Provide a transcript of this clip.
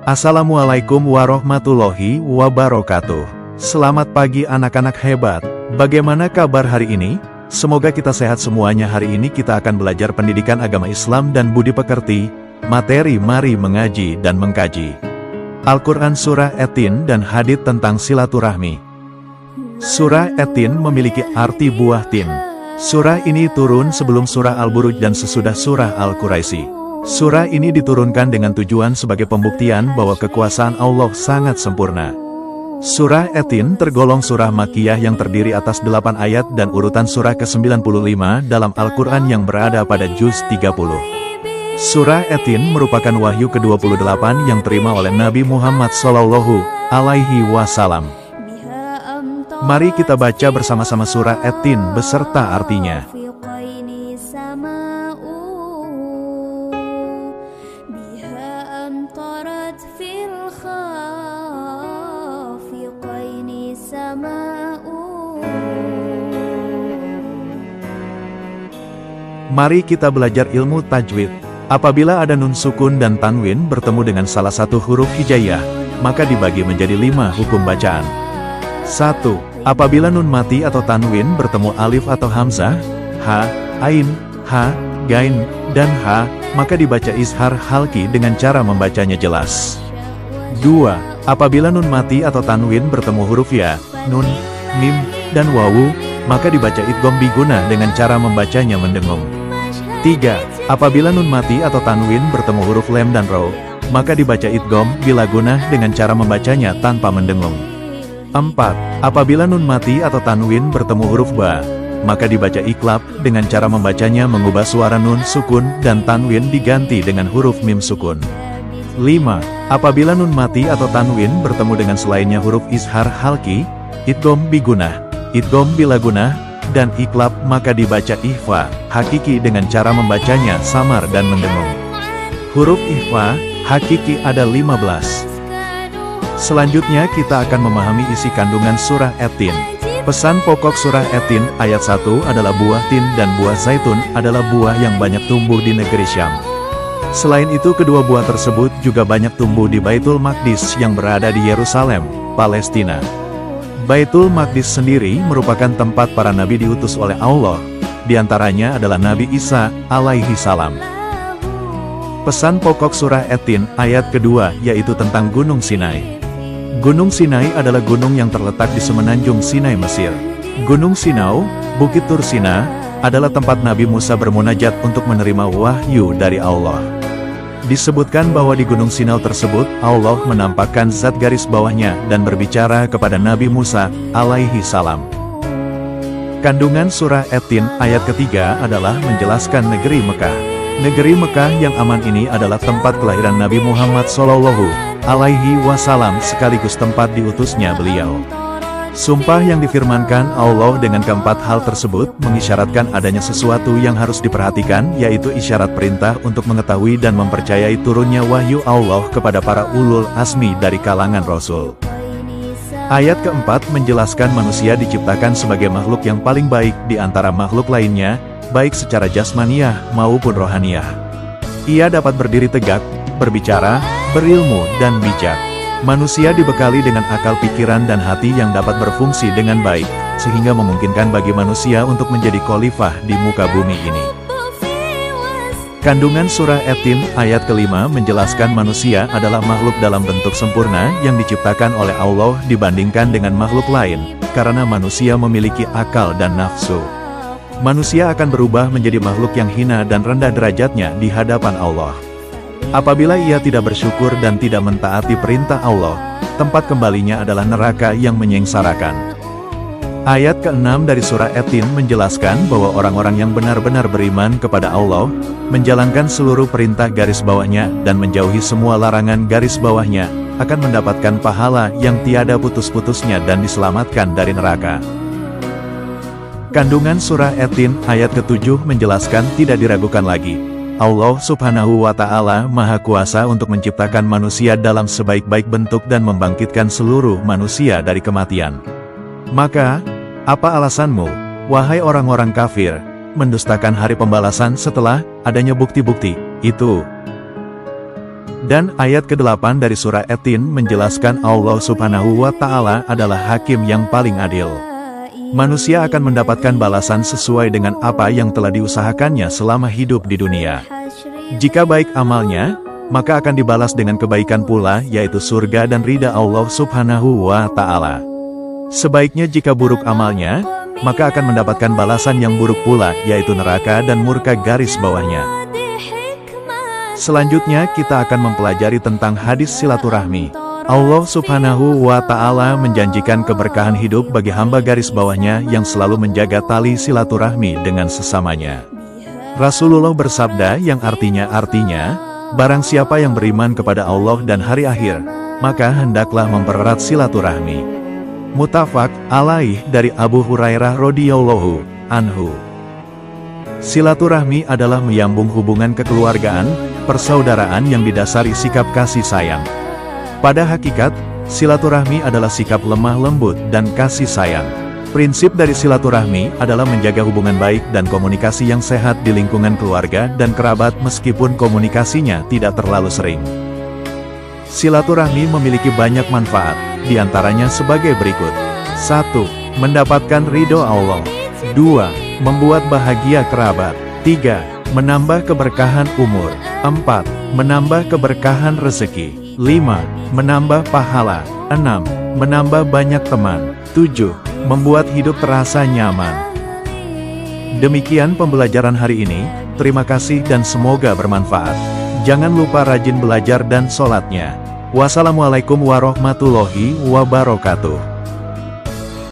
Assalamualaikum warahmatullahi wabarakatuh. Selamat pagi anak-anak hebat. Bagaimana kabar hari ini? Semoga kita sehat semuanya. Hari ini kita akan belajar pendidikan agama Islam dan budi pekerti. Materi mari mengaji dan mengkaji Al-Quran Surah At-Tin dan hadits tentang silaturahmi. Surah At-Tin memiliki arti buah tin. Surah ini turun sebelum surah Al-Buruj dan sesudah surah Al-Quraisy. Surah ini diturunkan dengan tujuan sebagai pembuktian bahwa kekuasaan Allah sangat sempurna. Surah At-Tin tergolong surah Makkiyah yang terdiri atas 8 ayat dan urutan surah ke-95 dalam Al-Quran yang berada pada juz 30. Surah At-Tin merupakan wahyu ke-28 yang terima oleh Nabi Muhammad SAW. Mari kita baca bersama-sama surah At-Tin beserta artinya. Mari kita belajar ilmu tajwid. Apabila ada nun sukun dan tanwin bertemu dengan salah satu huruf hijaiyah, maka dibagi menjadi 5 hukum bacaan. 1. Apabila nun mati atau tanwin bertemu alif atau hamzah, ha, ain, ha, gain, dan ha, maka dibaca izhar halki dengan cara membacanya jelas. 2. Apabila nun mati atau tanwin bertemu huruf ya, nun, mim, dan wawu, maka dibaca idgham bigunah dengan cara membacanya mendengung. 3. Apabila nun mati atau tanwin bertemu huruf lem dan ro, maka dibaca idgham bila gunah dengan cara membacanya tanpa mendengung. 4. Apabila nun mati atau tanwin bertemu huruf ba, maka dibaca iklab dengan cara membacanya mengubah suara nun sukun dan tanwin diganti dengan huruf mim sukun. 5. Apabila nun mati atau tanwin bertemu dengan selainnya huruf izhar halki, idgham bigunah, idgham bila gunah, dan iklab, maka dibaca ihfa hakiki dengan cara membacanya samar dan mendengung. Huruf ihfa hakiki ada 15. Selanjutnya kita akan memahami isi kandungan surah At-Tin. Pesan pokok surah At-Tin ayat 1 adalah buah tin dan buah zaitun adalah buah yang banyak tumbuh di negeri Syam. Selain itu kedua buah tersebut juga banyak tumbuh di Baitul Maqdis yang berada di Yerusalem, Palestina. Baitul Maqdis sendiri merupakan tempat para nabi diutus oleh Allah, diantaranya adalah Nabi Isa alaihi salam. Pesan pokok surah At-Tin ayat kedua yaitu tentang Gunung Sinai. Gunung Sinai adalah gunung yang terletak di semenanjung Sinai Mesir. Gunung Sinau, Bukit Tursina, adalah tempat Nabi Musa bermunajat untuk menerima wahyu dari Allah. Disebutkan bahwa di Gunung Sinau tersebut, Allah menampakkan zat garis bawahnya dan berbicara kepada Nabi Musa alaihi salam. Kandungan surah At-Tin ayat ketiga adalah menjelaskan negeri Mekah. Negeri Mekah yang aman ini adalah tempat kelahiran Nabi Muhammad SAW sekaligus tempat diutusnya beliau. Sumpah yang difirmankan Allah dengan keempat hal tersebut mengisyaratkan adanya sesuatu yang harus diperhatikan, yaitu isyarat perintah untuk mengetahui dan mempercayai turunnya wahyu Allah kepada para ulul azmi dari kalangan Rasul. Ayat keempat menjelaskan manusia diciptakan sebagai makhluk yang paling baik di antara makhluk lainnya, baik secara jasmaniah maupun rohaniah. Ia dapat berdiri tegak, berbicara, berilmu, dan bijak. Manusia dibekali dengan akal pikiran dan hati yang dapat berfungsi dengan baik, sehingga memungkinkan bagi manusia untuk menjadi khalifah di muka bumi ini. Kandungan surah At-Tin ayat kelima menjelaskan manusia adalah makhluk dalam bentuk sempurna yang diciptakan oleh Allah dibandingkan dengan makhluk lain, karena manusia memiliki akal dan nafsu. Manusia akan berubah menjadi makhluk yang hina dan rendah derajatnya di hadapan Allah. Apabila ia tidak bersyukur dan tidak mentaati perintah Allah, tempat kembalinya adalah neraka yang menyengsarakan. Ayat ke-6 dari surah At-Tin menjelaskan bahwa orang-orang yang benar-benar beriman kepada Allah, menjalankan seluruh perintah garis bawahnya dan menjauhi semua larangan garis bawahnya, akan mendapatkan pahala yang tiada putus-putusnya dan diselamatkan dari neraka. Kandungan surah At-Tin ayat ke-7 menjelaskan tidak diragukan lagi. Allah subhanahu wa ta'ala maha kuasa untuk menciptakan manusia dalam sebaik-baik bentuk dan membangkitkan seluruh manusia dari kematian. Maka, apa alasanmu, wahai orang-orang kafir, mendustakan hari pembalasan setelah adanya bukti-bukti itu? Dan ayat ke-8 dari surah At-Tin menjelaskan Allah Subhanahu wa Ta'ala adalah hakim yang paling adil. Manusia akan mendapatkan balasan sesuai dengan apa yang telah diusahakannya selama hidup di dunia. Jika baik amalnya, maka akan dibalas dengan kebaikan pula, yaitu surga dan ridha Allah Subhanahu wa Ta'ala. Sebaiknya jika buruk amalnya, maka akan mendapatkan balasan yang buruk pula, yaitu neraka dan murka garis bawahnya. Selanjutnya kita akan mempelajari tentang hadis silaturahmi. Allah Subhanahu wa Ta'ala menjanjikan keberkahan hidup bagi hamba garis bawahnya yang selalu menjaga tali silaturahmi dengan sesamanya. Rasulullah bersabda yang artinya, barang siapa yang beriman kepada Allah dan hari akhir, maka hendaklah mempererat silaturahmi. Muttafaq alaih dari Abu Hurairah radhiyallahu anhu. Silaturahmi adalah menyambung hubungan kekeluargaan, persaudaraan yang didasari sikap kasih sayang. Pada hakikat, silaturahmi adalah sikap lemah lembut dan kasih sayang. Prinsip dari silaturahmi adalah menjaga hubungan baik dan komunikasi yang sehat di lingkungan keluarga dan kerabat meskipun komunikasinya tidak terlalu sering. Silaturahmi memiliki banyak manfaat, diantaranya sebagai berikut. 1. Mendapatkan ridho Allah. 2. Membuat bahagia kerabat. 3. Menambah keberkahan umur. 4. Menambah keberkahan rezeki. 5. Menambah pahala. 6. Menambah banyak teman. 7. Membuat hidup terasa nyaman. Demikian pembelajaran hari ini, terima kasih dan semoga bermanfaat. Jangan lupa rajin belajar dan sholatnya. Wassalamualaikum warahmatullahi wabarakatuh.